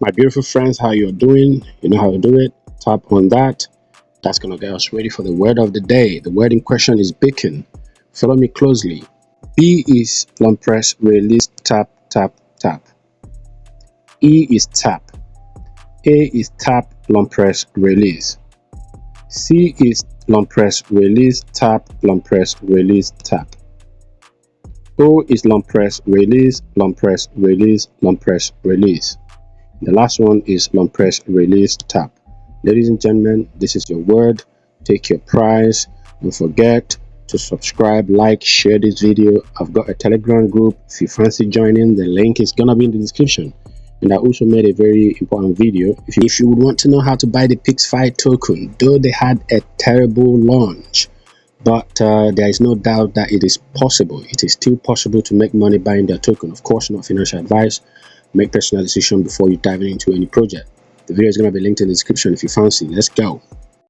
My beautiful friends, how you're doing? You know how to do it. Tap on that. That's gonna get us ready for the word of the day. The word in question is bacon. Follow me closely. B is long press, release, tap, tap, tap. E is tap. A is tap, long press, release. C is long press, release, tap, long press, release, tap. O is long press, release, long press, release, long press, release. The last one is long press, release, tap. Ladies and gentlemen, this is your word. Take your prize. Don't forget to subscribe, like, share this video. I've got a Telegram group. If you fancy joining, the link is gonna be in the description. And I also made a very important video. If you would want to know how to buy the PIXFI token, though they had a terrible launch, but there is no doubt that it is possible. It is still possible to make money buying their token. Of course, not financial advice. Make personal decision before you dive into any project. The video is going to be linked in the description if you fancy. Let's go.